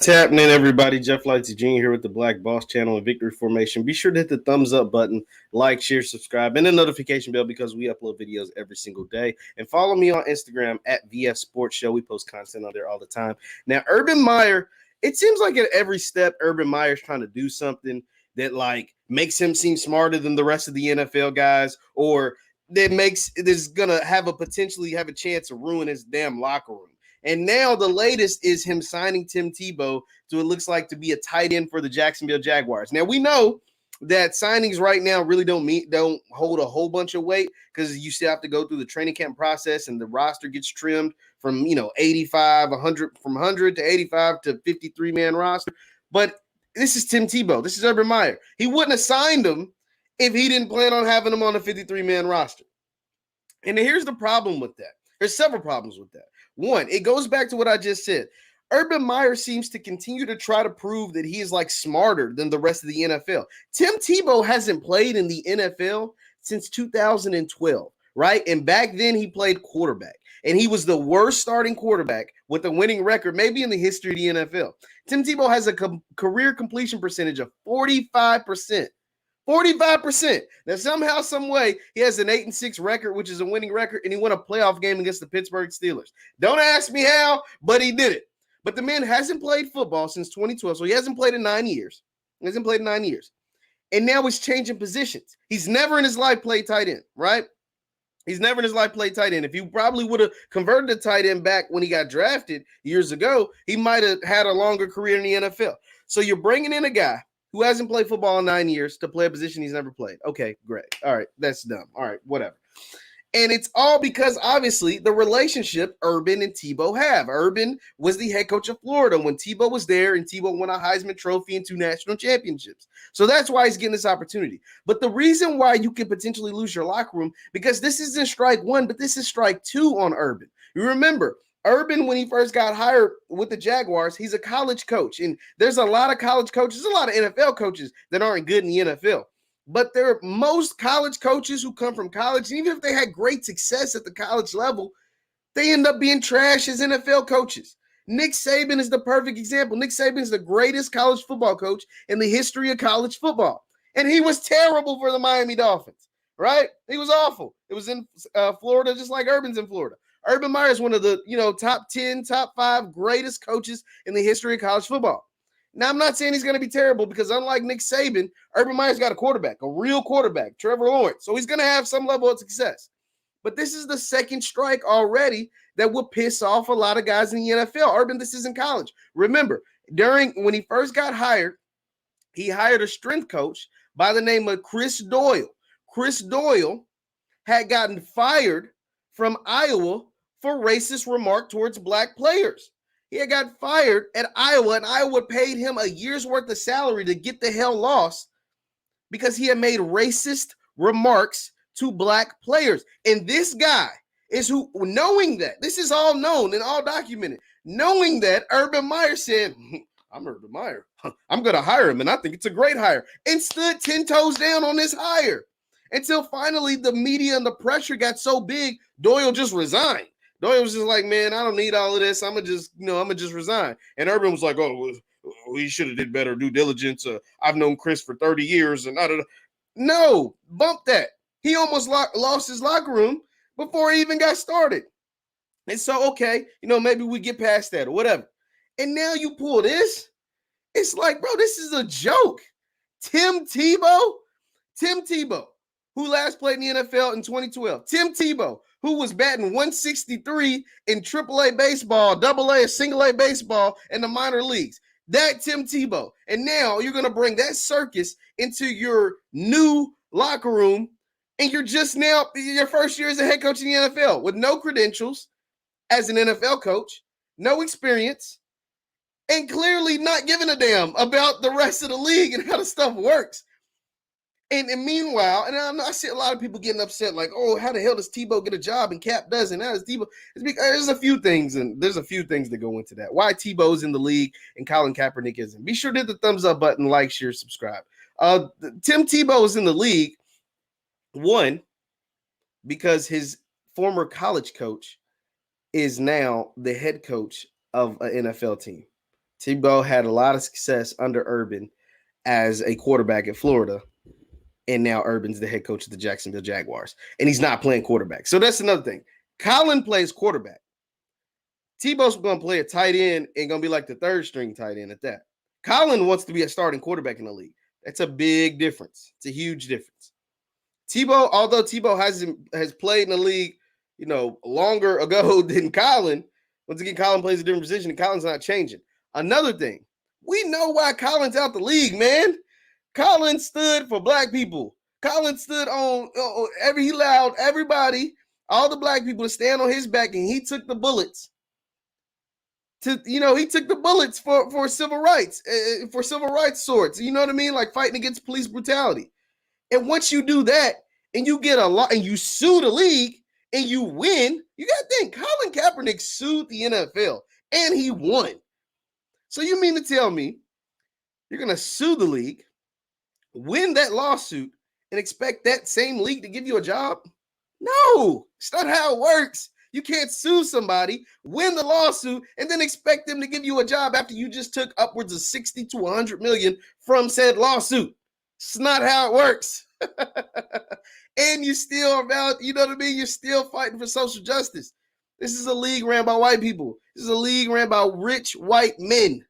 What's happening, everybody? Jeff Lightsy Jr. here with the Black Boss Channel and Victory Formation. Be sure to hit the thumbs up button, like, share, subscribe, and the notification bell because we upload videos every single day. And follow me on Instagram at VF Sports Show. We post content on there all the time. Now, Urban Meyer, it seems like at every step, Urban Meyer's trying to do something that makes him seem smarter than the rest of the NFL guys, or that makes it is gonna have a chance to ruin his damn locker room. And now the latest is him signing Tim Tebow to it looks like to be a tight end for the Jacksonville Jaguars. Now we know that signings right now really don't hold a whole bunch of weight because you still have to go through the training camp process and the roster gets trimmed from 85, 100 from 100 to 85 to 53 man roster. But this is Tim Tebow. This is Urban Meyer. He wouldn't have signed him if he didn't plan on having him on a 53 man roster. And here's the problem with that. There's several problems with that. One, it goes back to what I just said. Urban Meyer seems to continue to try to prove that he is smarter than the rest of the NFL. Tim Tebow hasn't played in the NFL since 2012, right? And back then he played quarterback. And he was the worst starting quarterback with a winning record, maybe in the history of the NFL. Tim Tebow has a career completion percentage of 45%. 45%. Now, somehow, some way, he has an 8-6 record, which is a winning record, and he won a playoff game against the Pittsburgh Steelers. Don't ask me how, but he did it. But the man hasn't played football since 2012, so he hasn't played in 9 years. And now he's changing positions. He's never in his life played tight end, right? He's never in his life played tight end. If he probably would have converted to tight end back when he got drafted years ago, he might have had a longer career in the NFL. So you're bringing in a guy who hasn't played football in 9 years to play a position he's never played. Okay, great. All right, that's dumb. All right, whatever. And it's all because, obviously, the relationship Urban and Tebow have. Urban was the head coach of Florida when Tebow was there, and Tebow won a Heisman Trophy and 2 national championships. So that's why he's getting this opportunity. But the reason why you can potentially lose your locker room, because this isn't strike one, but this is strike two on Urban. You remember, Urban, when he first got hired with the Jaguars, he's a college coach. And there's a lot of college coaches, a lot of NFL coaches that aren't good in the NFL. But there are most college coaches who come from college, and even if they had great success at the college level, they end up being trash as NFL coaches. Nick Saban is the perfect example. Nick Saban is the greatest college football coach in the history of college football. And he was terrible for the Miami Dolphins, right? He was awful. It was in Florida, just like Urban's in Florida. Urban Meyer is one of the top 10, top 5 greatest coaches in the history of college football. Now, I'm not saying he's going to be terrible because unlike Nick Saban, Urban Meyer's got a quarterback, a real quarterback, Trevor Lawrence. So he's going to have some level of success. But this is the second strike already that will piss off a lot of guys in the NFL. Urban, this isn't college. Remember, when he first got hired, he hired a strength coach by the name of Chris Doyle. Chris Doyle had gotten fired from Iowa for racist remark towards black players. He had got fired at Iowa, and Iowa paid him a year's worth of salary to get the hell lost because he had made racist remarks to black players. And this guy is who, knowing that, this is all known and all documented, knowing that Urban Meyer said, I'm Urban Meyer. I'm going to hire him, and I think it's a great hire, and stood 10 toes down on this hire until finally the media and the pressure got so big, Doyle just resigned. Doyle was just like, man, I don't need all of this. I'm gonna just resign. And Urban was like, oh, he should have did better due diligence. I've known Chris for 30 years, and no, bump that. He almost lost his locker room before he even got started. And so, okay, maybe we get past that or whatever. And now you pull this. It's like, bro, this is a joke. Tim Tebow, who last played in the NFL in 2012. Tim Tebow, who was batting 163 in AAA baseball, AA, single A baseball in the minor leagues. That Tim Tebow. And now you're going to bring that circus into your new locker room, and you're just now, your first year as a head coach in the NFL with no credentials as an NFL coach, no experience, and clearly not giving a damn about the rest of the league and how the stuff works. And meanwhile, and I see a lot of people getting upset, like, oh, how the hell does Tebow get a job and Cap doesn't? How does Tebow? It's because there's a few things that go into that. Why Tebow's in the league and Colin Kaepernick isn't. Be sure to hit the thumbs up button, like, share, subscribe. Tim Tebow is in the league, one, because his former college coach is now the head coach of an NFL team. Tebow had a lot of success under Urban as a quarterback at Florida. And now Urban's the head coach of the Jacksonville Jaguars. And he's not playing quarterback. So that's another thing. Colin plays quarterback. Tebow's going to play a tight end and going to be like the third string tight end at that. Colin wants to be a starting quarterback in the league. That's a big difference. It's a huge difference. Tebow, although Tebow has played in the league, longer ago than Colin, once again, Colin plays a different position and Colin's not changing. Another thing, we know why Colin's out the league, man. Colin stood for black people. Colin stood he allowed everybody, all the black people, to stand on his back, and he took the bullets. He took the bullets for civil rights, swords. You know what I mean? Like fighting against police brutality. And once you do that, and you get a lot, and you sue the league, and you win, you got to think, Colin Kaepernick sued the NFL, and he won. So you mean to tell me you're going to sue the league, win that lawsuit, and expect that same league to give you a job? No, it's not how it works. You can't sue somebody, win the lawsuit, and then expect them to give you a job after you just took upwards of 60 to 100 million from said lawsuit. It's not how it works. And you still about, you know what I mean? You're still fighting for social justice. This is a league ran by white people. This is a league ran by rich white men.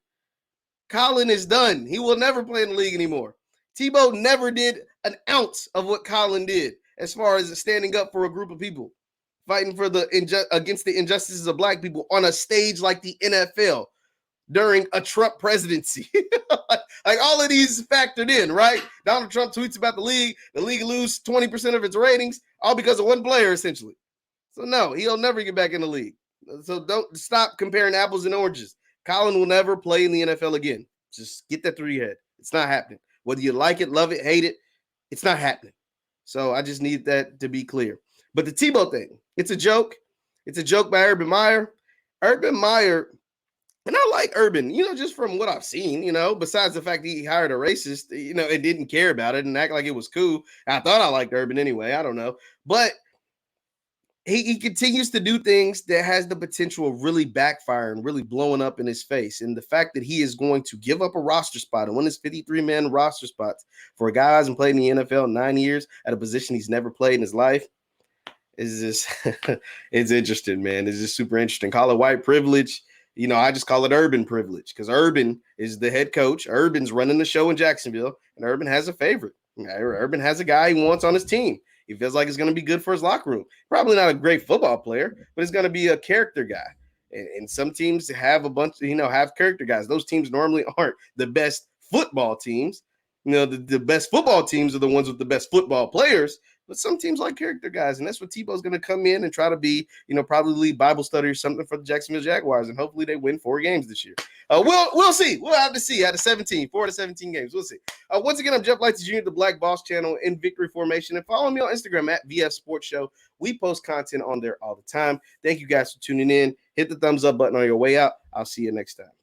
Colin is done. He will never play in the league anymore. Tebow never did an ounce of what Colin did as far as standing up for a group of people, fighting for against the injustices of black people on a stage like the NFL during a Trump presidency. like all of these factored in, right? Donald Trump tweets about the league lose 20% of its ratings, all because of one player, essentially. So no, he'll never get back in the league. So don't stop comparing apples and oranges. Colin will never play in the NFL again. Just get that through your head. It's not happening. Whether you like it, love it, hate it, it's not happening. So I just need that to be clear. But the Tebow thing, it's a joke. It's a joke by Urban Meyer. Urban Meyer, and I like Urban, just from what I've seen, besides the fact that he hired a racist, and didn't care about it and act like it was cool. I thought I liked Urban anyway. I don't know. But he continues to do things that has the potential of really backfiring, really blowing up in his face. And the fact that he is going to give up a roster spot and one of his 53-man roster spots for a guy who hasn't played in the NFL in 9 years at a position he's never played in his life is just, it's interesting, man. It's just super interesting. Call it white privilege. I just call it Urban privilege because Urban is the head coach. Urban's running the show in Jacksonville, and Urban has a favorite. Urban has a guy he wants on his team. He feels like it's going to be good for his locker room. Probably not a great football player, but he's going to be a character guy. And some teams have a bunch, have character guys. Those teams normally aren't the best football teams. The best football teams are the ones with the best football players. But some teams like character guys, and that's what Tebow's going to come in and try to be, probably lead Bible study or something for the Jacksonville Jaguars, and hopefully they win 4 games this year. We'll see. We'll have to see out of 4 to 17 games. We'll see. Once again, I'm Jeff Lightsy Jr., the Black Boss Channel in Victory Formation, and follow me on Instagram at VF Sports Show. We post content on there all the time. Thank you guys for tuning in. Hit the thumbs up button on your way out. I'll see you next time.